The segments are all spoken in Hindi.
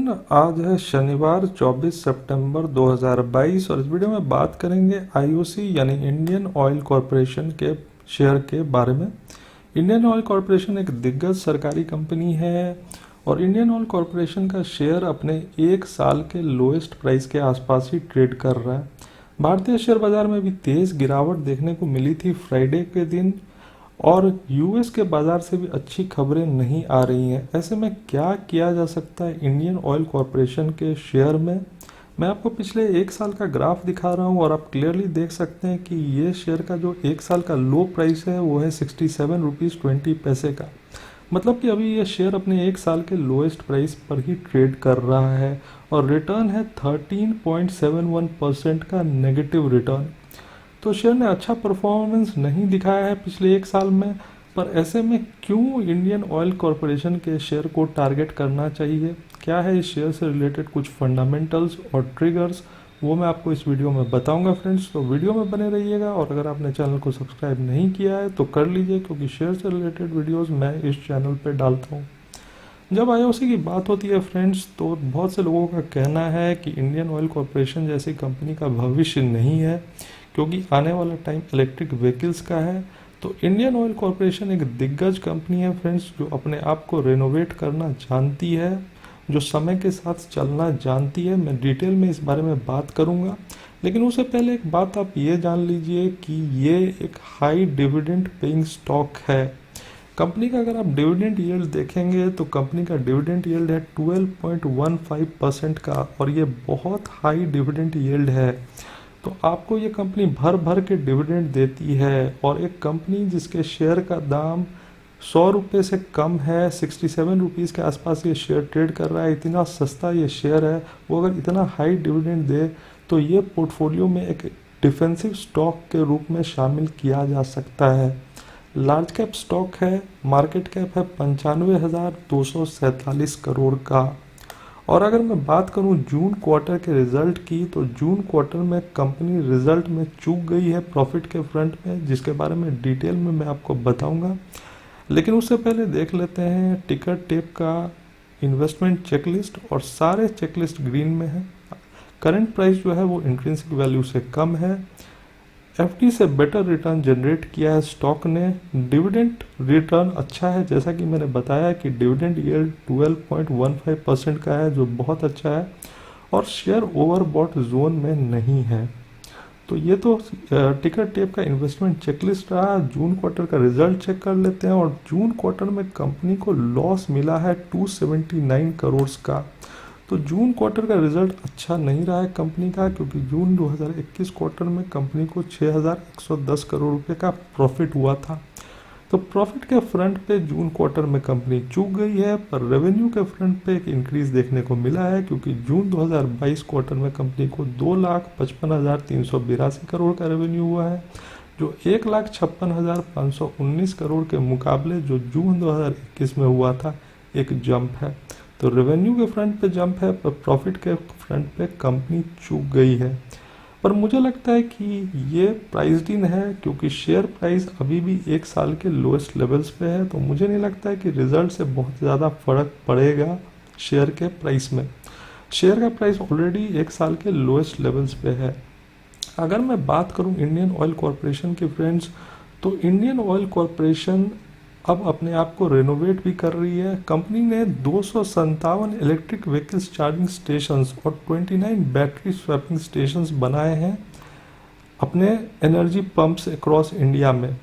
एवरीवन, आज है शनिवार 24 सितंबर 2022 और इस वीडियो में बात करेंगे आईओसी यानी इंडियन ऑयल कॉरपोरेशन के शेयर के बारे में। इंडियन ऑयल कॉरपोरेशन एक दिग्गज सरकारी कंपनी है और इंडियन ऑयल कॉरपोरेशन का शेयर अपने एक साल के लोएस्ट प्राइस के आसपास ही ट्रेड कर रहा है। भारतीय शेयर बाजार में भी तेज़ गिरावट देखने को मिली थी फ्राइडे के दिन और यूएस के बाज़ार से भी अच्छी खबरें नहीं आ रही हैं। ऐसे में क्या किया जा सकता है इंडियन ऑयल कॉरपोरेशन के शेयर में? मैं आपको पिछले एक साल का ग्राफ दिखा रहा हूं और आप क्लियरली देख सकते हैं कि ये शेयर का जो एक साल का लो प्राइस है वो है 67 रुपीज़ 20 पैसे का। मतलब कि अभी ये शेयर अपने एक साल के लोएस्ट प्राइस पर ही ट्रेड कर रहा है और रिटर्न है 13.71% का नेगेटिव रिटर्न। तो शेयर ने अच्छा परफॉर्मेंस नहीं दिखाया है पिछले एक साल में, पर ऐसे में क्यों इंडियन ऑयल कॉरपोरेशन के शेयर को टारगेट करना चाहिए? क्या है इस शेयर से रिलेटेड कुछ फंडामेंटल्स और ट्रिगर्स, वो मैं आपको इस वीडियो में बताऊंगा फ्रेंड्स। तो वीडियो में बने रहिएगा और अगर आपने चैनल को सब्सक्राइब नहीं किया है तो कर लीजिए, क्योंकि शेयर से रिलेटेड वीडियोज़ मैं इस चैनल पर डालता हूँ। जब आईओसी की बात होती है फ्रेंड्स, तो बहुत से लोगों का कहना है कि इंडियन ऑयल कॉरपोरेशन जैसी कंपनी का भविष्य नहीं है, क्योंकि आने वाला टाइम इलेक्ट्रिक व्हीकल्स का है। तो इंडियन ऑयल कॉरपोरेशन एक दिग्गज कंपनी है फ्रेंड्स, जो अपने आप को रेनोवेट करना जानती है, जो समय के साथ चलना जानती है। मैं डिटेल में इस बारे में बात करूंगा, लेकिन उससे पहले एक बात आप ये जान लीजिए कि ये एक हाई डिविडेंड पेइंग स्टॉक है। कंपनी का अगर आप डिविडेंड यील्ड देखेंगे तो कंपनी का डिविडेंड यील्ड है 12.15% का, और ये बहुत हाई डिविडेंड यील्ड है। तो आपको ये कंपनी भर भर के डिविडेंड देती है, और एक कंपनी जिसके शेयर का दाम 100 रुपये से कम है, 67 रुपीज़ के आसपास ये शेयर ट्रेड कर रहा है, इतना सस्ता ये शेयर है, वो अगर इतना हाई डिविडेंड दे तो ये पोर्टफोलियो में एक डिफेंसिव स्टॉक के रूप में शामिल किया जा सकता है। लार्ज कैप स्टॉक है, मार्केट कैप है 95,247 करोड़ का। और अगर मैं बात करूं जून क्वार्टर के रिजल्ट की, तो जून क्वार्टर में कंपनी रिजल्ट में चूक गई है प्रॉफिट के फ्रंट में, जिसके बारे में डिटेल में मैं आपको बताऊंगा। लेकिन उससे पहले देख लेते हैं टिकट टेप का इन्वेस्टमेंट चेकलिस्ट, और सारे चेकलिस्ट ग्रीन में है। करंट प्राइस जो है वो इंट्रिंसिक वैल्यू से कम है। एफडी से बेटर रिटर्न जनरेट किया है स्टॉक ने। डिविडेंड रिटर्न अच्छा है, जैसा कि मैंने बताया कि डिविडेंड यील्ड 12.15% का है, जो बहुत अच्छा है, और शेयर ओवरबॉट जोन में नहीं है। तो ये तो टिकट टेप का इन्वेस्टमेंट चेकलिस्ट रहा। जून क्वार्टर का रिजल्ट चेक कर लेते हैं, और जून क्वार्टर में कंपनी को लॉस मिला है 279 करोड़ का। तो जून क्वार्टर का रिजल्ट अच्छा नहीं रहा है कंपनी का, क्योंकि जून 2021 क्वार्टर में कंपनी को 6,110 करोड़ रुपए का प्रॉफिट हुआ था। तो प्रॉफिट के फ्रंट पे जून क्वार्टर में कंपनी चूक गई है, पर रेवेन्यू के फ्रंट पे एक इंक्रीज देखने को मिला है, क्योंकि जून 2022 क्वार्टर में कंपनी को 2,55,382 करोड़ का रेवेन्यू हुआ है, जो 1,56,519 करोड़ के मुकाबले जो जून 2021 में हुआ था एक जंप है। तो रेवेन्यू के फ्रंट पे जंप है, पर प्रॉफिट के फ्रंट पे कंपनी चूक गई है। पर मुझे लगता है कि ये प्राइस्ड इन है, क्योंकि शेयर प्राइस अभी भी एक साल के लोएस्ट लेवल्स पे है। तो मुझे नहीं लगता है कि रिजल्ट से बहुत ज़्यादा फर्क पड़ेगा शेयर के प्राइस में। शेयर का प्राइस ऑलरेडी एक साल के लोएस्ट लेवल्स पे है। अगर मैं बात करूं इंडियन ऑयल कॉरपोरेशन के फ्रेंड्स, तो इंडियन ऑयल कॉरपोरेशन अब अपने आप को रेनोवेट भी कर रही है। कंपनी ने 257 इलेक्ट्रिक व्हीकल्स चार्जिंग स्टेशंस और 29 बैटरी स्वैपिंग स्टेशंस बनाए हैं अपने एनर्जी पंप्स अक्रॉस इंडिया में।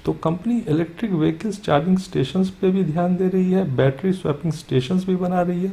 तो company electric vehicles charging stations पे भी ध्यान दे रही है, बैटरी स्वैपिंग स्टेशंस भी बना रही है।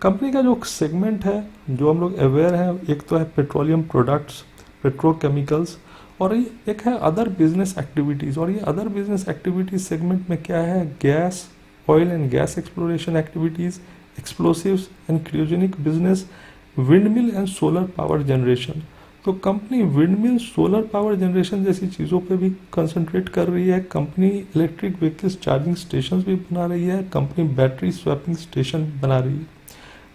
कंपनी का जो सेगमेंट है, जो हम लोग अवेयर हैं, एक तो है पेट्रोलियम प्रोडक्ट्स, पेट्रोकेमिकल्स, और ये एक है अदर बिजनेस एक्टिविटीज़। और ये अदर बिजनेस एक्टिविटीज़ सेगमेंट में क्या है? Gas, oil and gas exploration activities, explosives and cryogenic business, windmill and solar power generation. तो company windmill, solar power generation जैसी चीज़ों पे भी कंसंट्रेट कर रही है। Company electric vehicles charging station भी बना रही है, कंपनी बैटरी स्वैपिंग स्टेशन बना रही है।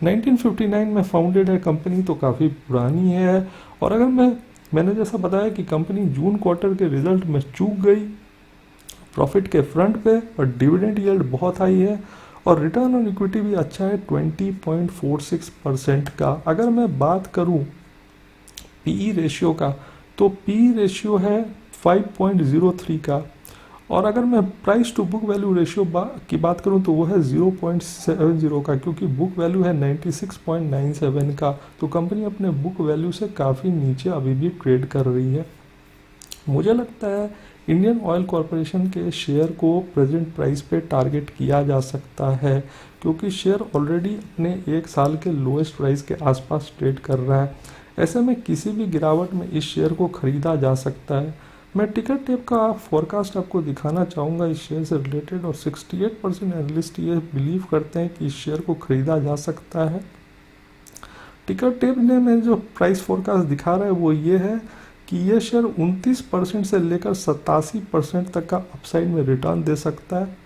1959 में फाउंडेड है कंपनी, तो काफ़ी पुरानी है। और अगर मैंने जैसा बताया कि कंपनी जून क्वार्टर के रिजल्ट में चूक गई प्रॉफिट के फ्रंट पे, और डिविडेंड यील्ड बहुत हाई है, और रिटर्न ऑन इक्विटी भी अच्छा है 20.46% का। अगर मैं बात करूं पीई रेशियो का, तो पीई रेशियो है 5.03 का। और अगर मैं price to book value ratio की बात करूं तो वो है 0.70 का, क्योंकि बुक वैल्यू है 96.97 का। तो कंपनी अपने बुक वैल्यू से काफ़ी नीचे अभी भी ट्रेड कर रही है। मुझे लगता है इंडियन ऑयल कॉरपोरेशन के शेयर को प्रेजेंट प्राइस पे टारगेट किया जा सकता है, क्योंकि शेयर ऑलरेडी अपने एक साल के लोएस्ट प्राइस के आसपास ट्रेड कर रहा है। ऐसे में किसी भी गिरावट में इस शेयर को खरीदा जा सकता है। मैं टिकर टेप का फोरकास्ट आपको दिखाना चाहूँगा इस शेयर से रिलेटेड, और 68% एनालिस्ट ये बिलीव करते हैं कि इस शेयर को खरीदा जा सकता है। टिकर टेप ने में जो प्राइस फोरकास्ट दिखा रहा है वो ये है कि ये शेयर 29% से लेकर 87% तक का अपसाइड में रिटर्न दे सकता है।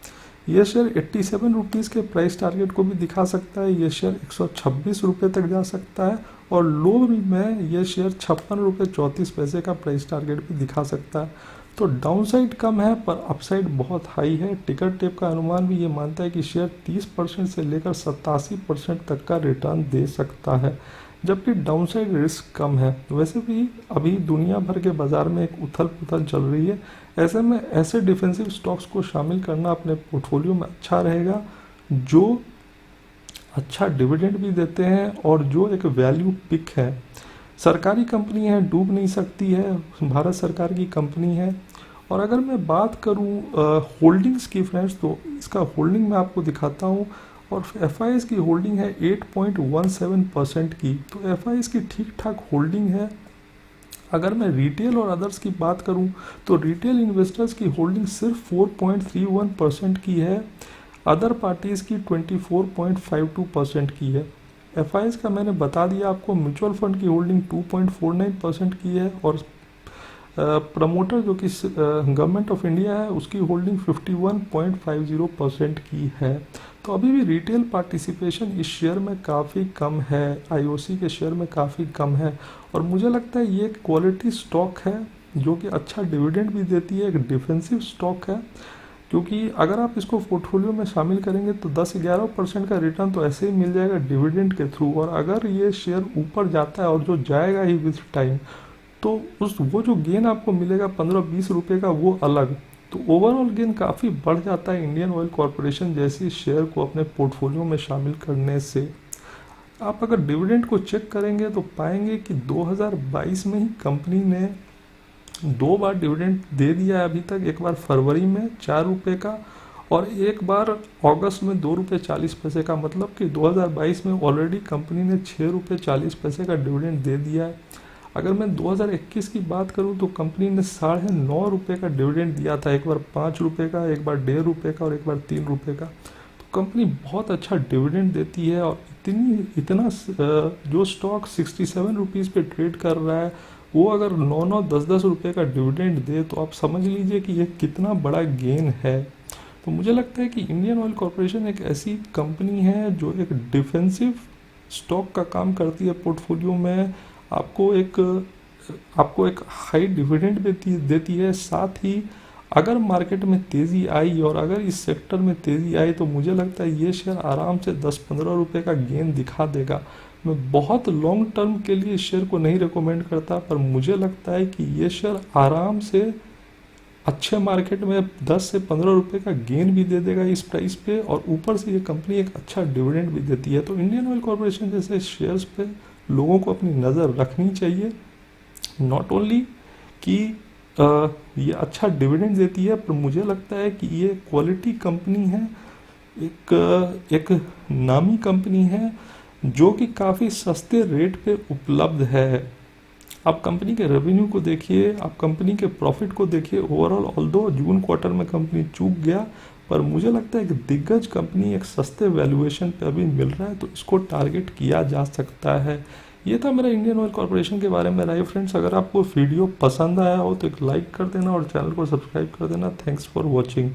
ये शेयर 87 रुपीज़ के प्राइस टारगेट को भी दिखा सकता है। ये शेयर 126 रुपये तक जा सकता है, और लो में ये शेयर 56 रुपये 34 पैसे का प्राइस टारगेट भी दिखा सकता है। तो डाउनसाइड कम है पर अपसाइड बहुत हाई है। टिकर टेप का अनुमान भी ये मानता है कि शेयर 30% से लेकर 87% तक का रिटर्न दे सकता है, जबकि डाउनसाइड रिस्क कम है। वैसे भी अभी दुनिया भर के बाज़ार में एक उथल पुथल चल रही है। ऐसे में ऐसे डिफेंसिव स्टॉक्स को शामिल करना अपने पोर्टफोलियो में अच्छा रहेगा, जो अच्छा डिविडेंड भी देते हैं और जो एक वैल्यू पिक है। सरकारी कंपनी है, डूब नहीं सकती है, भारत सरकार की कंपनी है। और अगर मैं बात करूं होल्डिंग्स की फ्रेंड्स, तो इसका होल्डिंग मैं आपको दिखाता हूं। और एफ की होल्डिंग है 8.17% की। तो एफ की ठीक ठाक होल्डिंग है। अगर मैं रिटेल और अदर्स की बात करूं तो रिटेल इन्वेस्टर्स की होल्डिंग सिर्फ 4.31% की है, अदर पार्टीज़ की 24.52% की है। एफ का मैंने बता दिया आपको। म्यूचुअल फंड की होल्डिंग 2.49% की है, और प्रमोटर जो कि गवर्नमेंट ऑफ इंडिया है उसकी होल्डिंग 51.50% की है। तो अभी भी रिटेल पार्टिसिपेशन इस शेयर में काफ़ी कम है, आईओसी के शेयर में काफ़ी कम है। और मुझे लगता है ये एक क्वालिटी स्टॉक है जो कि अच्छा डिविडेंड भी देती है, एक डिफेंसिव स्टॉक है। क्योंकि अगर आप इसको पोर्टफोलियो में शामिल करेंगे तो 10-11% का रिटर्न तो ऐसे ही मिल जाएगा डिविडेंड के थ्रू। और अगर ये शेयर ऊपर जाता है, और जो जाएगा ही विद टाइम, तो वो जो गेन आपको मिलेगा 15-20 रुपये का, वो अलग। तो ओवरऑल गेन काफ़ी बढ़ जाता है इंडियन ऑयल कॉरपोरेशन जैसी शेयर को अपने पोर्टफोलियो में शामिल करने से। आप अगर डिविडेंड को चेक करेंगे तो पाएंगे कि 2022 में ही कंपनी ने 2 बार डिविडेंड दे दिया है अभी तक। एक बार फरवरी में 4 रुपये का, और एक बार अगस्त में 2 रुपये 40 पैसे का। मतलब कि 2022 में ऑलरेडी कंपनी ने 6 रुपये 40 पैसे का डिविडेंड दे दिया है। अगर मैं 2021 की बात करूं तो कंपनी ने 9.5 रुपये का डिविडेंड दिया था। एक बार 5 रुपये का, एक बार 1.5 रुपये का, और एक बार 3 रुपये का। तो कंपनी बहुत अच्छा डिविडेंड देती है। और इतना जो स्टॉक 67 रुपीज़ पे ट्रेड कर रहा है, वो अगर 9-9, 10-10 रुपये का डिविडेंड दे तो आप समझ लीजिए कि ये कितना बड़ा गेन है। तो मुझे लगता है कि इंडियन ऑयल कॉरपोरेशन एक ऐसी कंपनी है जो एक डिफेंसिव स्टॉक का काम करती है पोर्टफोलियो में। आपको एक हाई डिविडेंड देती है। साथ ही अगर मार्केट में तेज़ी आई और अगर इस सेक्टर में तेज़ी आई तो मुझे लगता है ये शेयर आराम से 10-15 रुपये का गेन दिखा देगा। मैं बहुत लॉन्ग टर्म के लिए इस शेयर को नहीं रिकमेंड करता, पर मुझे लगता है कि ये शेयर आराम से अच्छे मार्केट में 10 से 15 रुपये का गेन भी दे देगा इस प्राइस पे, और ऊपर से ये कंपनी एक अच्छा डिविडेंड भी देती है। तो इंडियन ऑयल कॉरपोरेशन जैसे शेयर्स पे लोगों को अपनी नज़र रखनी चाहिए। नॉट ओनली कि ये अच्छा डिविडेंड देती है, पर मुझे लगता है कि ये क्वालिटी कंपनी है, एक नामी कंपनी है जो कि काफ़ी सस्ते रेट पे उपलब्ध है। आप कंपनी के रेवेन्यू को देखिए, आप कंपनी के प्रॉफिट को देखिए। ओवरऑल ऑल्दो जून क्वार्टर में कंपनी चूक गया, पर मुझे लगता है कि दिग्गज कंपनी एक सस्ते वैल्यूएशन पे अभी मिल रहा है, तो इसको टारगेट किया जा सकता है। ये था मेरा इंडियन ऑयल कॉरपोरेशन के बारे में राय फ्रेंड्स। अगर आपको वीडियो पसंद आया हो तो एक लाइक कर देना और चैनल को सब्सक्राइब कर देना। Thanks for watching.